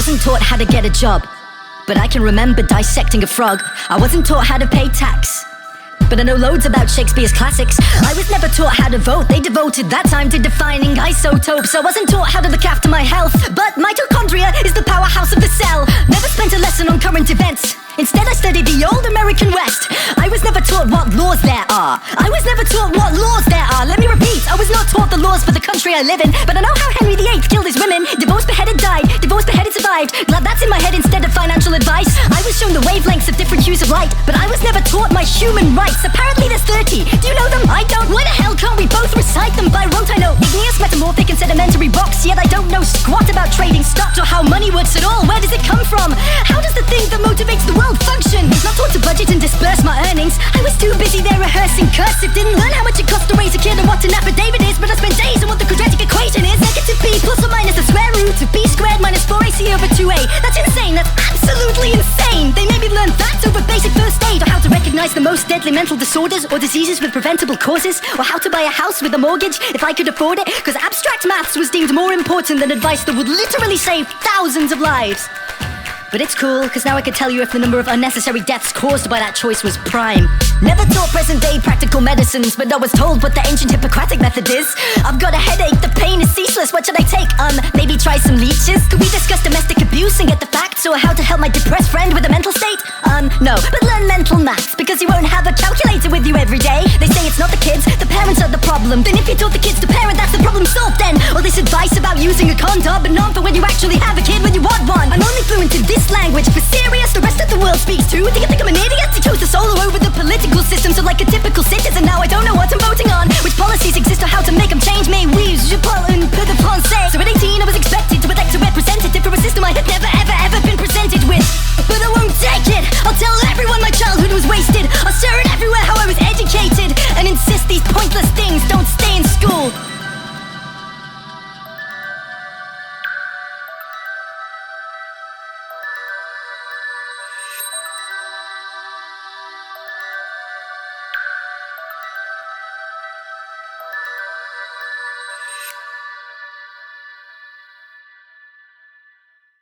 wasn't taught how to get a job, but I can remember dissecting a frog. I wasn't taught how to pay tax, but I know loads about Shakespeare's classics. I was never taught how to vote. They devoted that time to defining isotopes. I wasn't taught how to look after my health, but mitochondria is the powerhouse of the cell. Never spent a lesson on current events. Instead I studied the old American West. I was never taught what laws there are. I was never taught what laws there are. Let me repeat, I was not taught the laws for the country I live in, but I know how Henry the VIII killed his women. Divorced, beheaded, died. Divorced, beheaded, survived. Glad that's in my head instead of financial advice. I was shown the wavelengths of different hues of light, but I was never taught my human rights. Apparently there's 30. Do you know them? I don't. Why the hell can't we both recite them by rote? I know igneous, metamorphic, and sedimentary rocks, yet I don't know squat about trading stocks or how money works at all. Where does it come from? How does the thing that motivates the world function? Not taught to budget and disperse my earnings. I was too busy there rehearsing cursive. Didn't learn how much it costs to raise a kid and what an affidavit is, but I spent days on what the quadratic equation is. Negative b plus or minus the square root of b squared minus 4ac over 2a. That's insane. That's absolutely insane. They made me learn that over basic first aid, or how to recognize the most deadly mental disorders or diseases with preventable causes, or how to buy a house with a mortgage if I could afford it, because abstract maths was deemed more important than advice that would literally save thousands of lives. But it's cool, cause now I can tell you if the number of unnecessary deaths caused by that choice was prime. Never taught present day practical medicines, but I was told what the ancient Hippocratic method is. I've got a headache, the pain is ceaseless, what should I take? Maybe try some leeches? Could we discuss domestic abuse and get the facts, or how to help my depressed friend with a mental state? No, but learn mental maths, because you won't have a calculator with you every day. They say it's not the kids, the parents are the problem. Then if you taught the kids to parent, that's the problem solved then. All this advice about using a condom, but not for when you actually have a kid when you want one. I'm only fluent in this language for serious, the rest of the world speaks too. Do you think I'm an idiot? You chose to solo over the political system, so like a typical citizen now I don't know what I'm voting on, which policies exist or how to make them change. Mais oui, je parle un peu de français. So at 18 I was expected to elect a representative for a system I had never ever been presented with. But I won't take it, I'll tell